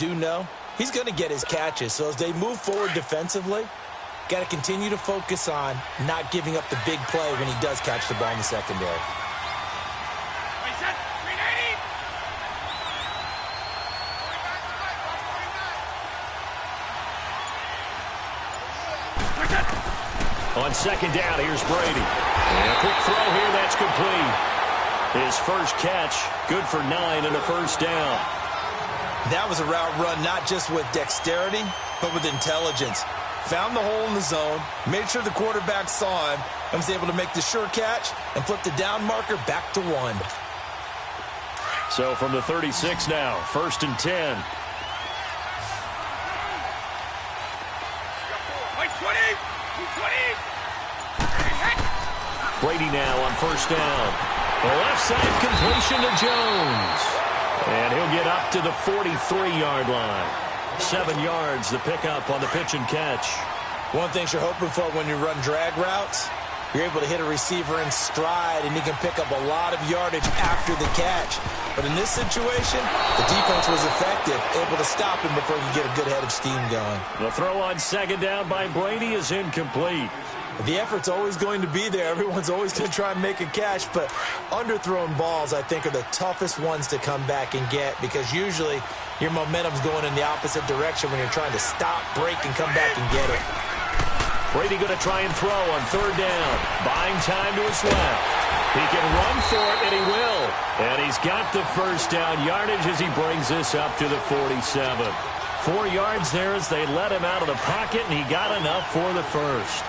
do know he's going to get his catches. So as they move forward defensively, got to continue to focus on not giving up the big play when he does catch the ball in the secondary. On second down, here's Brady. And a quick throw here, that's complete. His first catch, good for 9 and a first down. That was a route run not just with dexterity, but with intelligence. Found the hole in the zone, made sure the quarterback saw him, and was able to make the sure catch and flip the down marker back to 1. So from the 36 now, 1st and 10. Brady now on first down. The left side completion to Jones. And he'll get up to the 43-yard line. 7 yards, the pickup on the pitch and catch. One thing you're hoping for when you run drag routes, you're able to hit a receiver in stride, and he can pick up a lot of yardage after the catch. But in this situation, the defense was effective, able to stop him before he could get a good head of steam going. The throw on second down by Brady is incomplete. The effort's always going to be there. Everyone's always going to try and make a catch, but underthrown balls, I think, are the toughest ones to come back and get because usually your momentum's going in the opposite direction when you're trying to stop, break, and come back and get it. Brady going to try and throw on third down. Buying time to his left. He can run for it, and he will. And he's got the first down yardage as he brings this up to the 47. 4 yards there as they let him out of the pocket, and he got enough for the first.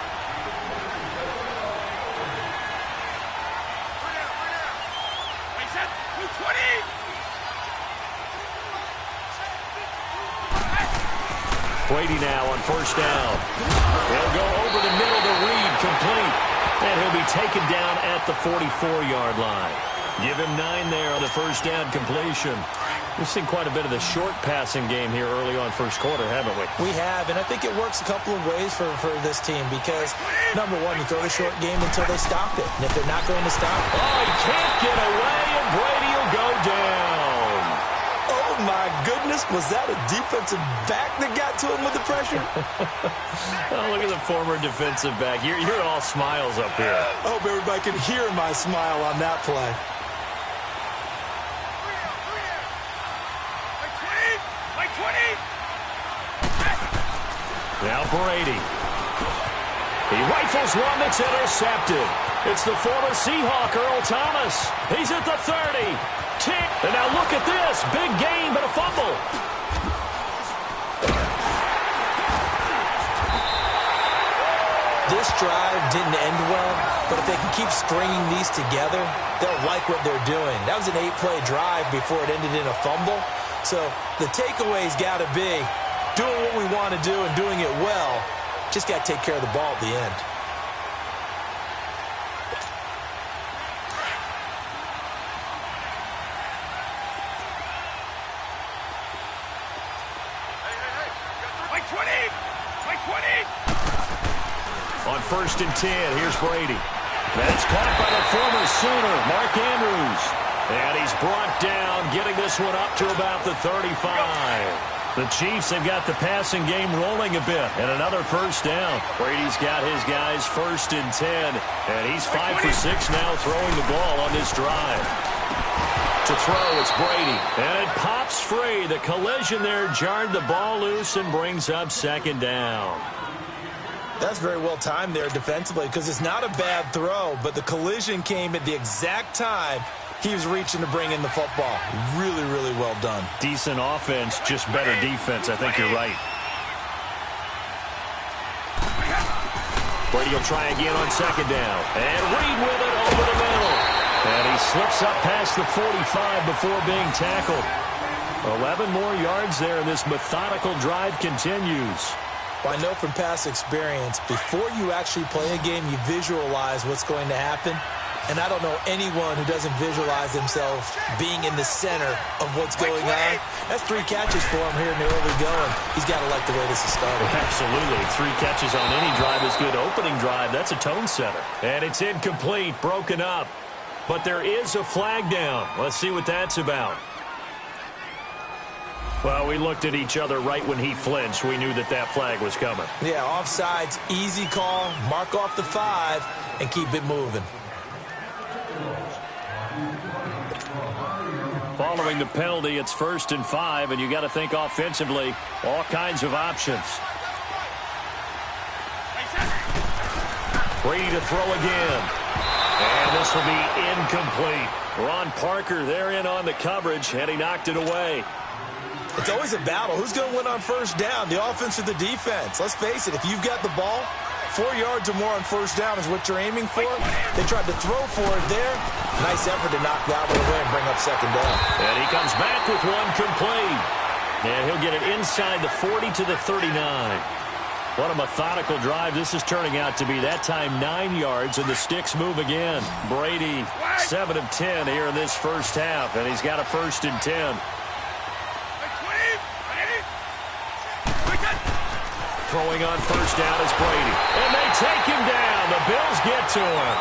Brady now on first down. He'll go over the middle to Reed, complete. And he'll be taken down at the 44-yard line. Give him 9 there on the first down completion. We've seen quite a bit of the short passing game here early on first quarter, haven't we? We have, and I think it works a couple of ways for this team because, number one, you throw the short game until they stop it. And if they're not going to stop it. Oh, he can't get away, and Brady will go down. Oh, my goodness. Was that a defensive back that got to him with the pressure? Oh, look at the former defensive back. You're all smiles up here. I hope everybody can hear my smile on that play. Now Brady. He rifles one that's intercepted. It's the former Seahawk, Earl Thomas. He's at the 30. Tick. And now look at this. Big gain, but a fumble. This drive didn't end well, but if they can keep stringing these together, they'll like what they're doing. That was an 8-play drive before it ended in a fumble. So the takeaway's got to be doing what we want to do and doing it well. Just got to take care of the ball at the end. On 1st and 10, here's Brady. That's caught by the former Sooner, Mark Andrews. And he's brought down, getting this one up to about the 35. The Chiefs have got the passing game rolling a bit, and another first down. Brady's got his guys 1st and 10, and he's 5 for 6 now throwing the ball on this drive. To throw, it's Brady, and it pops free. The collision there jarred the ball loose and brings up 2nd down. That's very well timed there defensively because it's not a bad throw, but the collision came at the exact time he was reaching to bring in the football. Really, really well done. Decent offense, just better defense. I think you're right. Brady will try again on 2nd down. And Reed with it over the middle. And he slips up past the 45 before being tackled. 11 more yards there, and this methodical drive continues. Well, I know from past experience, before you actually play a game, you visualize what's going to happen. And I don't know anyone who doesn't visualize themselves being in the center of what's going on. That's 3 catches for him here in the early going. He's got to like the way this is started. Absolutely. 3 catches on any drive is good. Opening drive, that's a tone setter. And it's incomplete, broken up. But there is a flag down. Let's see what that's about. Well, we looked at each other right when he flinched. We knew that that flag was coming. Yeah, offsides, easy call. Mark off the 5 and keep it moving. Following the penalty, it's 1st and 5, and you got to think offensively, all kinds of options. Brady to throw again. And this will be incomplete. Ron Parker there in on the coverage, and he knocked it away. It's always a battle. Who's going to win on 1st down, the offense or the defense? Let's face it, if you've got the ball, 4 yards or more on 1st down is what you're aiming for. They tried to throw for it there. Nice effort to knock that one away and bring up 2nd down. And he comes back with one complete. And he'll get it inside the 40 to the 39. What a methodical drive this is turning out to be. That time 9 yards, and the sticks move again. Brady, 7 of 10 here in this 1st half, and he's got a 1st and 10. Throwing on 1st down is Brady. And they take him down. The Bills get to him.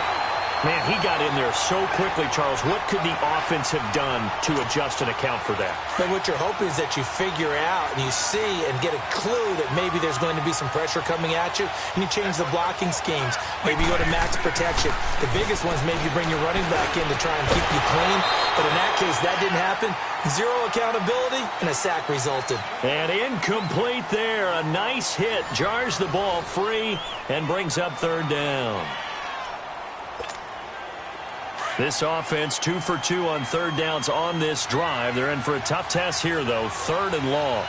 Man, he got in there so quickly, Charles. What could the offense have done to adjust and account for that? But what you're hoping is that you figure out and you see and get a clue that maybe there's going to be some pressure coming at you, and you change the blocking schemes. Maybe you go to max protection. The biggest ones, maybe you bring your running back in to try and keep you clean. But in that case, that didn't happen. 0 accountability, and a sack resulted. And incomplete there. A nice hit. Jars the ball free and brings up 3rd down. This offense 2 for 2 on 3rd downs on this drive. They're in for a tough test here, though. 3rd and long.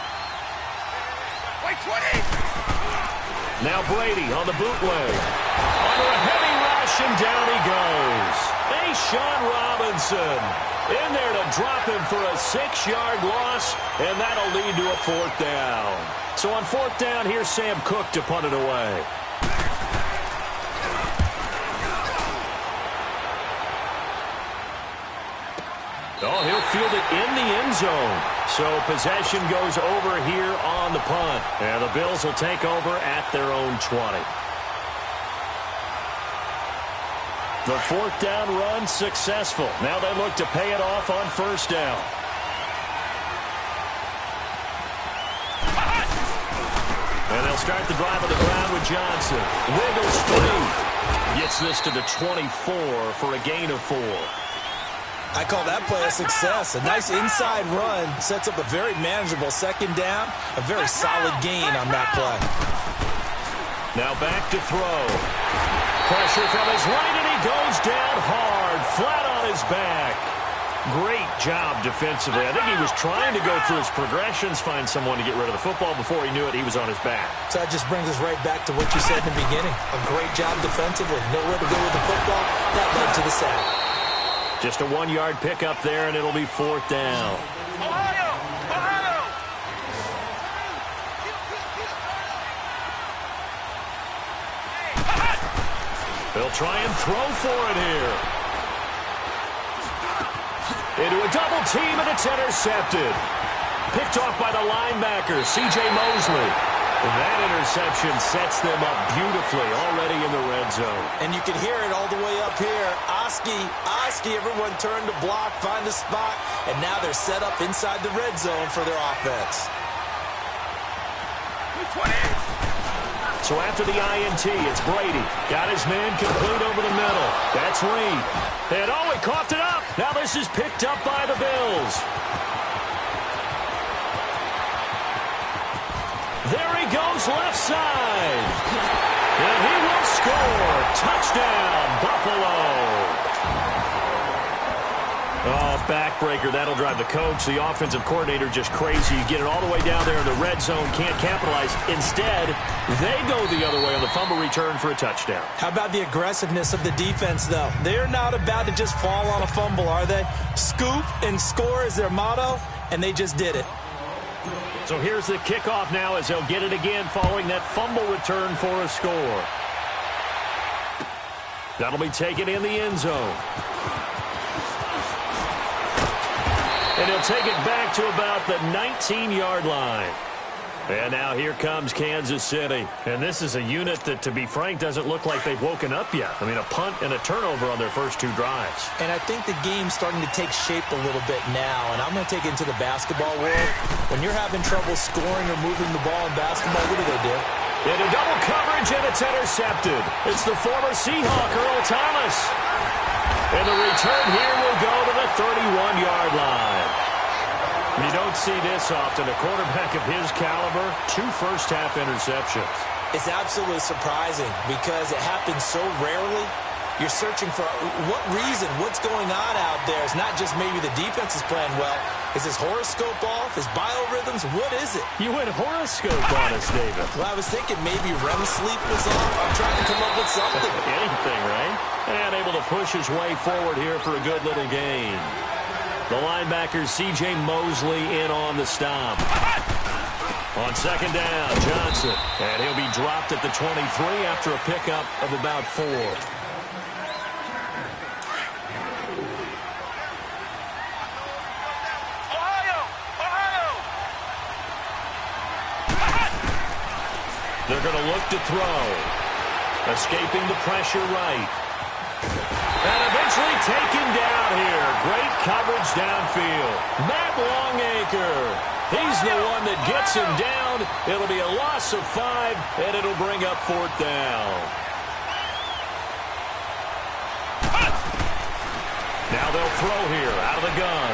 Now Brady on the bootleg. Under a heavy rush, and down he goes. Sean Robinson in there to drop him for a 6-yard loss, and that'll lead to a 4th down. So on 4th down, here's Sam Cook to punt it away. Oh, he'll field it in the end zone. So possession goes over here on the punt. And the Bills will take over at their own 20. The 4th down run successful. Now they look to pay it off on 1st down. And they'll start the drive on the ground with Johnson. Wiggles through. Gets this to the 24 for a gain of 4. I call that play a success. A nice inside run sets up a very manageable 2nd down. A very solid gain on that play. Now back to throw. Pressure from his right, and he goes down hard, flat on his back. Great job defensively. I think he was trying to go through his progressions, find someone to get rid of the football. Before he knew it, he was on his back. So that just brings us right back to what you said in the beginning. A great job defensively. Nowhere to go with the football. That led to the sack. Just a 1-yard pickup there, and it'll be 4th down. Ohio! They'll try and throw for it here. Into a double team, and it's intercepted. Picked off by the linebacker, C.J. Mosley. That interception sets them up beautifully already in the red zone. And you can hear it all the way up here. Oski, everyone turned to block, find a spot, and now they're set up inside the red zone for their offense. So after the INT, it's Brady. Got his man complete over the middle. That's Reed. And he coughed it up. Now this is picked up by the Bills. There he goes left side. And he will score. Touchdown, Buffalo. Oh, backbreaker. That'll drive the coach, the offensive coordinator, just crazy. You get it all the way down there in the red zone, can't capitalize. Instead, they go the other way on the fumble return for a touchdown. How about the aggressiveness of the defense, though? They're not about to just fall on a fumble, are they? Scoop and score is their motto, and they just did it. So here's the kickoff now as they'll get it again following that fumble return for a score. That'll be taken in the end zone. And he'll take it back to about the 19-yard line. And now here comes Kansas City. And this is a unit that, to be frank, doesn't look like they've woken up yet. I mean, a punt and a turnover on their first 2 drives. And I think the game's starting to take shape a little bit now. And I'm going to take it into the basketball world. When you're having trouble scoring or moving the ball in basketball, what do? Into double coverage, and it's intercepted. It's the former Seahawk, Earl Thomas. And the return here will go to the 31-yard line. You don't see this often. A quarterback of his caliber, 2 first-half interceptions. It's absolutely surprising because it happens so rarely. You're searching for what reason, what's going on out there. It's not just maybe the defense is playing well. Is his horoscope off? His biorhythms? What is it? You went horoscope on us, David. Well, I was thinking maybe REM sleep was off. I'm trying to come up with something. Anything, right? And able to push his way forward here for a good little gain. The linebacker, C.J. Mosley, in on the stop. On second down, Johnson. And he'll be dropped at the 23 after a pickup of about 4. They're going to look to throw. Escaping the pressure right. And eventually taken down here. Great coverage downfield. Matt Longacre. He's the one that gets him down. It'll be a loss of 5, and it'll bring up 4th down. Now they'll throw here out of the gun.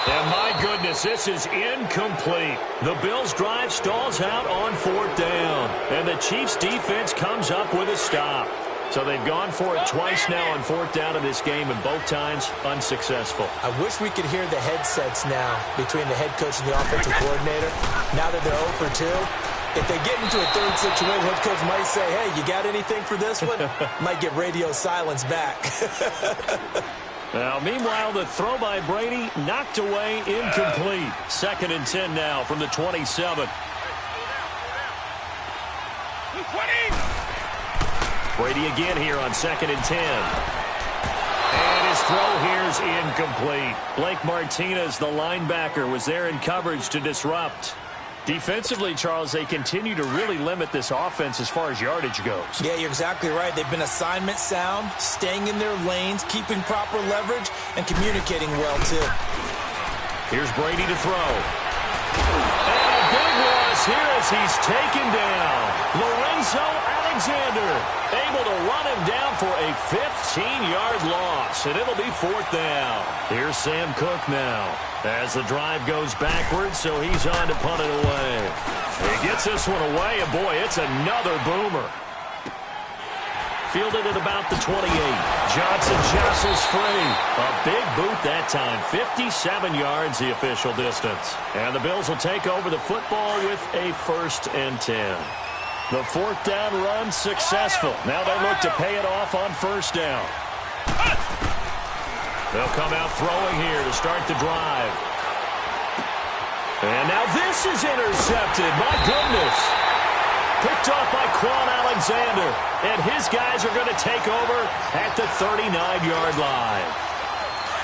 And my goodness, this is incomplete. The Bills' drive stalls out on 4th down. And the Chiefs' defense comes up with a stop. So they've gone for it twice now on 4th down in this game, and both times unsuccessful. I wish we could hear the headsets now between the head coach and the offensive coordinator. Now that they're 0 for 2, if they get into a third situation, head coach might say, hey, you got anything for this one? Might get radio silence back. Now, meanwhile, the throw by Brady knocked away, incomplete. 2nd and 10 now from the 27. Brady again here on 2nd and 10. And his throw here's incomplete. Blake Martinez, the linebacker, was there in coverage to disrupt. Defensively, Charles, they continue to really limit this offense as far as yardage goes. Yeah, you're exactly right. They've been assignment sound, staying in their lanes, keeping proper leverage, and communicating well, too. Here's Brady to throw. And a big loss here as he's taken down. Lorenzo Alexander able to run him down for a 15-yard loss, and it'll be 4th down. Here's Sam Cook now as the drive goes backwards, so he's on to punt it away. He gets this one away, and boy, it's another boomer. Fielded at about the 28. Johnson jostles free. A big boot that time. 57 yards the official distance. And the Bills will take over the football with a 1st and 10. The 4th down run successful. Now they look to pay it off on 1st down. They'll come out throwing here to start the drive. And now this is intercepted. My goodness. Picked off by Quan Alexander. And his guys are going to take over at the 39-yard line.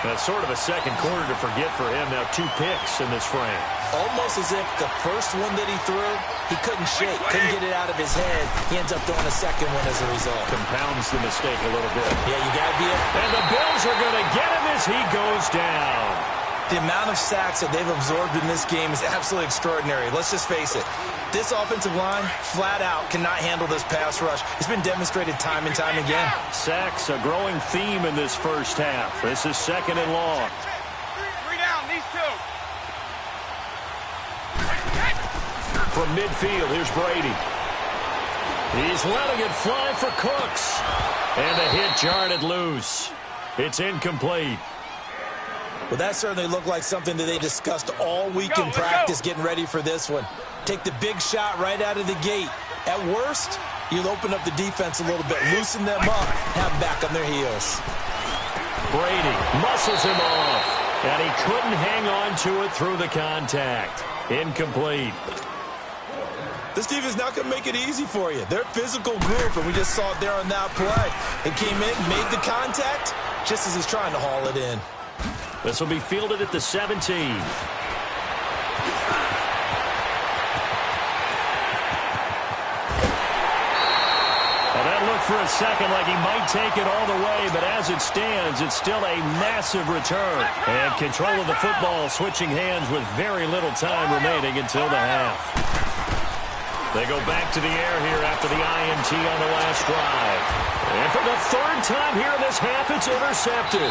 That's sort of a second quarter to forget for him. Now 2 picks in this frame. Almost as if the first one that he threw, he couldn't shake, couldn't get it out of his head. He ends up throwing a second one as a result. Compounds the mistake a little bit. Yeah, you got to be And the Bills are going to get him as he goes down. The amount of sacks that they've absorbed in this game is absolutely extraordinary. Let's just face it. This offensive line, flat out, cannot handle this pass rush. It's been demonstrated time and time again. Sacks, a growing theme in this first half. This is 2nd and long. 3 down, these 2. From midfield, here's Brady. He's letting it fly for Cooks. And the hit jarred it loose. It's incomplete. Well, that certainly looked like something that they discussed all week in practice getting ready for this one. Take the big shot right out of the gate. At worst, you'll open up the defense a little bit, loosen them up, have them back on their heels. Brady muscles him off, and he couldn't hang on to it through the contact. Incomplete. This team is not going to make it easy for you. They're a physical group, and we just saw it there on that play. They came in, made the contact, just as he's trying to haul it in. This will be fielded at the 17. for a second like he might take it all the way, but as it stands, it's still a massive return. And control of the football switching hands with very little time remaining until the half. They go back to the air here after the INT on the last drive. And for the third time here in this half, it's intercepted.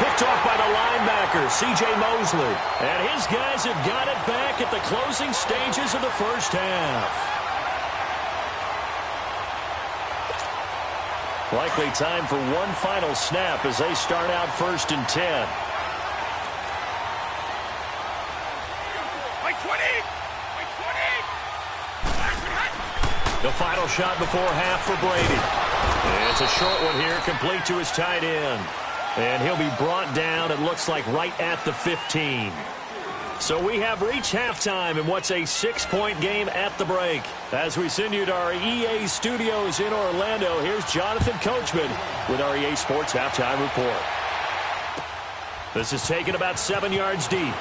Picked off by the linebacker, C.J. Mosley. And his guys have got it back at the closing stages of the first half. Likely time for one final snap as they start out 1st and 10. The final shot before half for Brady. And it's a short one here, complete to his tight end. And he'll be brought down, it looks like, right at the 15. So we have reached halftime in what's a 6-point game at the break. As we send you to our EA studios in Orlando, here's Jonathan Coachman with our EA Sports Halftime Report. This is taken about 7 yards deep.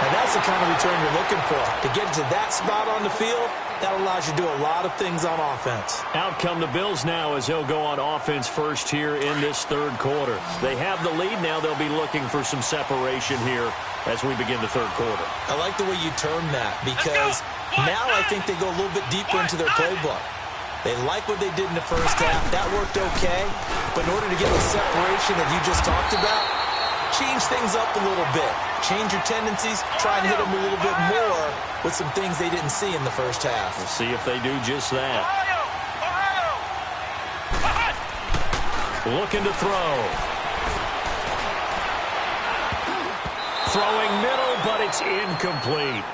That's the kind of return you're looking for. To get to that spot on the field, that allows you to do a lot of things on offense. Out come the Bills now as they'll go on offense first here in this third quarter. They have the lead now. They'll be looking for some separation here as we begin the third quarter. I like the way you term that because now I think they go a little bit deeper into their playbook. They like what they did in the first half. That worked okay. But in order to get the separation that you just talked about, change things up a little bit. Change your tendencies. Try and hit them a little bit more with some things they didn't see in the first half. We'll see if they do just that. Looking to throw. Throwing middle, but it's incomplete.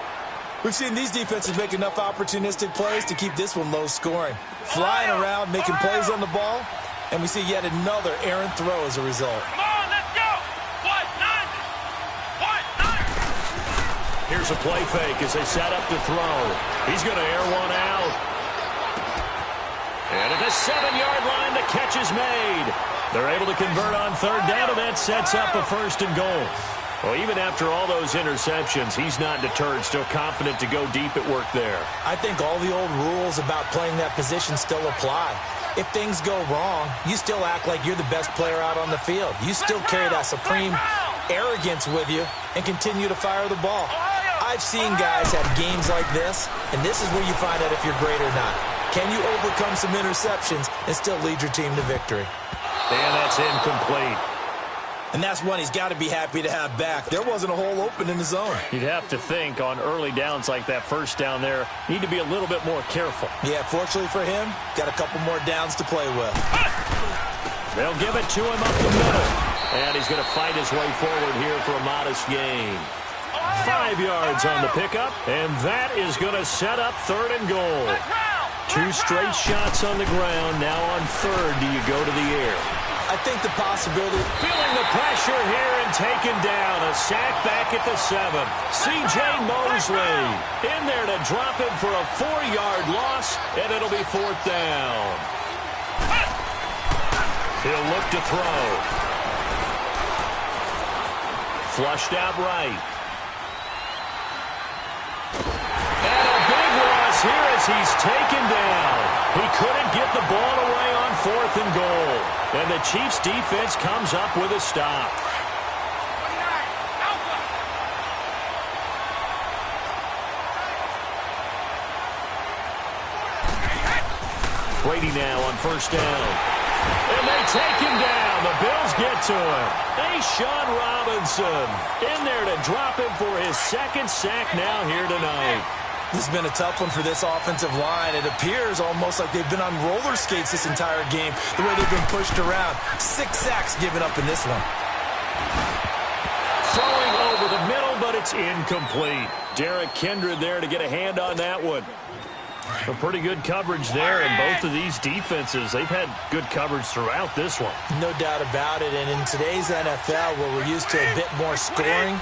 We've seen these defenses make enough opportunistic plays to keep this one low scoring. Flying around, making plays on the ball, and we see yet another errant throw as a result. Here's a play fake as they set up to throw. He's going to air one out. And at the 7-yard line, the catch is made. They're able to convert on third down, and that sets up a 1st and goal. Well, even after all those interceptions, he's not deterred, still confident to go deep at work there. I think all the old rules about playing that position still apply. If things go wrong, you still act like you're the best player out on the field. You still carry that supreme arrogance with you and continue to fire the ball. I've seen guys have games like this, and this is where you find out if you're great or not. Can you overcome some interceptions and still lead your team to victory? And that's incomplete. And that's one he's got to be happy to have back. There wasn't a hole open in the zone. You'd have to think on early downs like that first down there, need to be a little bit more careful. Yeah, fortunately for him, got a couple more downs to play with. They'll give it to him up the middle. And he's going to fight his way forward here for a modest gain. 5 yards on the pickup, and that is going to set up 3rd and goal. 2 straight shots on the ground. Now on 3rd, do you go to the air? I think the possibility. Feeling the pressure here and taken down. A sack back at the 7. C.J. Mosley in there to drop him for a 4-yard loss, and it'll be 4th down. He'll look to throw. Flushed out right. And a big loss here as he's taken down. He couldn't get the ball away on 4th and goal. And the Chiefs' defense comes up with a stop. Brady now on 1st down. And they take him down. The Bills get to him. Sean Robinson in there to drop him for his 2nd sack now here tonight. This has been a tough one for this offensive line. It appears almost like they've been on roller skates this entire game, the way they've been pushed around. 6 sacks given up in this one. Throwing over the middle, but it's incomplete. Derek Kindred there to get a hand on that one. A pretty good coverage there, and both of these defenses, they've had good coverage throughout this one. No doubt about it, and in today's NFL, where we're used to a bit more scoring,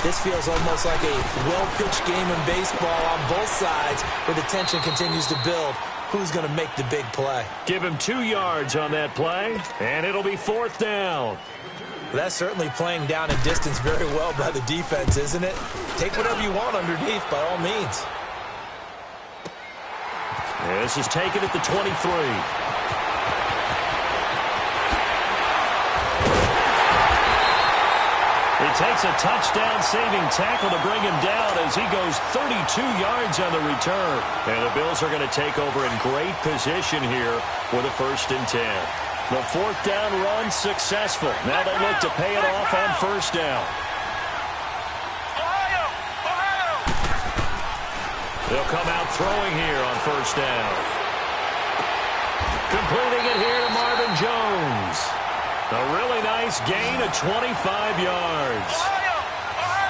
this feels almost like a well-pitched game in baseball on both sides, where the tension continues to build who's going to make the big play. Give him 2 yards on that play, and it'll be 4th down. That's certainly playing down and distance very well by the defense, isn't it? Take whatever you want underneath by all means. This is taken at the 23. It takes a touchdown-saving tackle to bring him down as he goes 32 yards on the return. And the Bills are going to take over in great position here with a 1st and 10. The 4th down run successful. Now they look to pay it off on 1st down. They'll come out throwing here on 1st down. Completing it here to Marvin Jones. A really nice gain of 25 yards.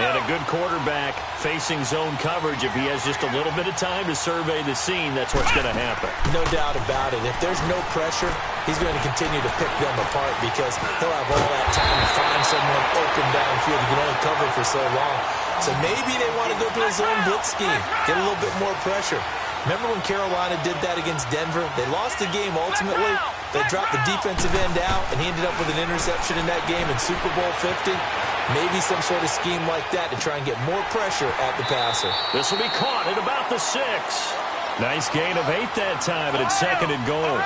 And a good quarterback facing zone coverage. If he has just a little bit of time to survey the scene, that's what's going to happen. No doubt about it. If there's no pressure, he's going to continue to pick them apart because he'll have all that time to find someone open downfield. He can only cover for so long. So maybe they want to go to a zone blitz scheme, get a little bit more pressure. Remember when Carolina did that against Denver? They lost the game ultimately. They dropped the defensive end out, and he ended up with an interception in that game in Super Bowl 50. Maybe some sort of scheme like that to try and get more pressure at the passer. This will be caught at about the 6. Nice gain of 8 that time, and it's 2nd and goal.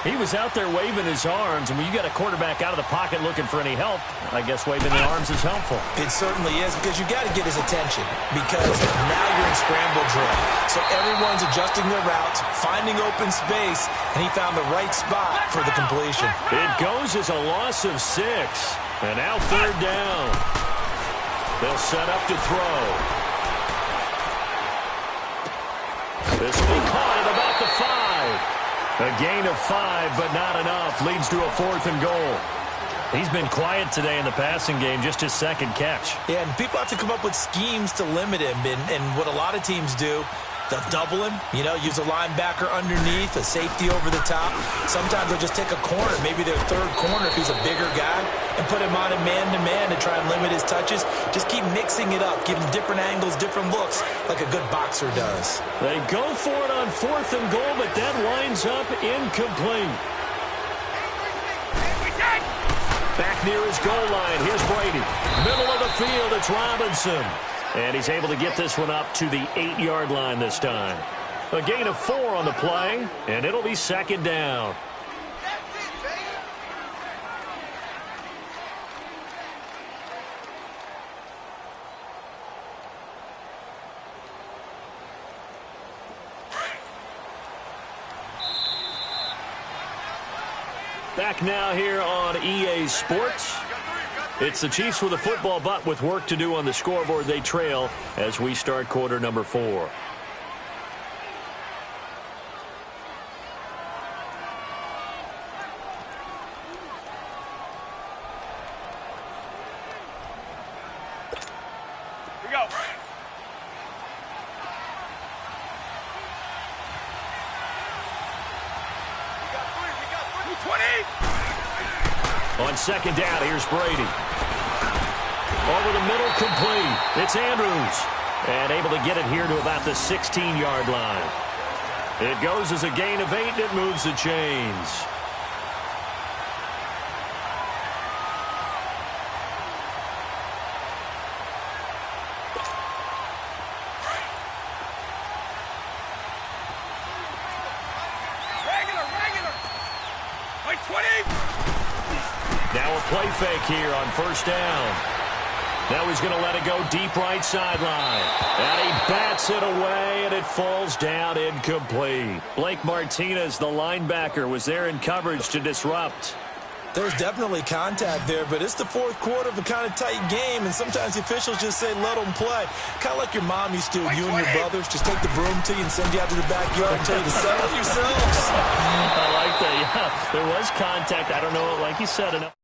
He was out there waving his arms, and when you got a quarterback out of the pocket looking for any help, I guess waving the arms is helpful. It certainly is, because you got to get his attention, because now you're in scramble drill. So everyone's adjusting their routes, finding open space, and he found the right spot for the completion. It goes as a loss of 6, and now 3rd down. They'll set up to throw. This will be caught at about the 5. A gain of 5, but not enough. Leads to a 4th and goal. He's been quiet today in the passing game, just his 2nd catch. Yeah, and people have to come up with schemes to limit him. And what a lot of teams do, they'll double him, use a linebacker underneath, a safety over the top. Sometimes they'll just take a corner, maybe their 3rd corner if he's a bigger guy, and put him on a man-to-man to try and limit his touches. Just keep mixing it up, give him different angles, different looks, like a good boxer does. They go for it on 4th and goal, but that winds up incomplete. Back near his goal line, here's Brady. Middle of the field, it's Robinson. And he's able to get this one up to the 8-yard line this time. A gain of 4 on the play, and it'll be 2nd down. Back now here on EA Sports. It's the Chiefs with a football, but with work to do on the scoreboard. They trail as we start quarter number 4. We go. We got 20. On 2nd down, here's Brady. Over the middle, complete. It's Andrews. And able to get it here to about the 16-yard line. It goes as a gain of 8, and it moves the chains. Regular. Like 20. Now a play fake here on 1st down. Now he's going to let it go deep right sideline. And he bats it away, and it falls down incomplete. Blake Martinez, the linebacker, was there in coverage to disrupt. There's definitely contact there, but it's the 4th quarter of a kind of tight game, and sometimes the officials just say, let them play. Kind of like your mom used to, you and your brothers, just take the broom to you and send you out to the backyard and tell you to settle yourselves. I like that, yeah. There was contact. I don't know, like you said, enough.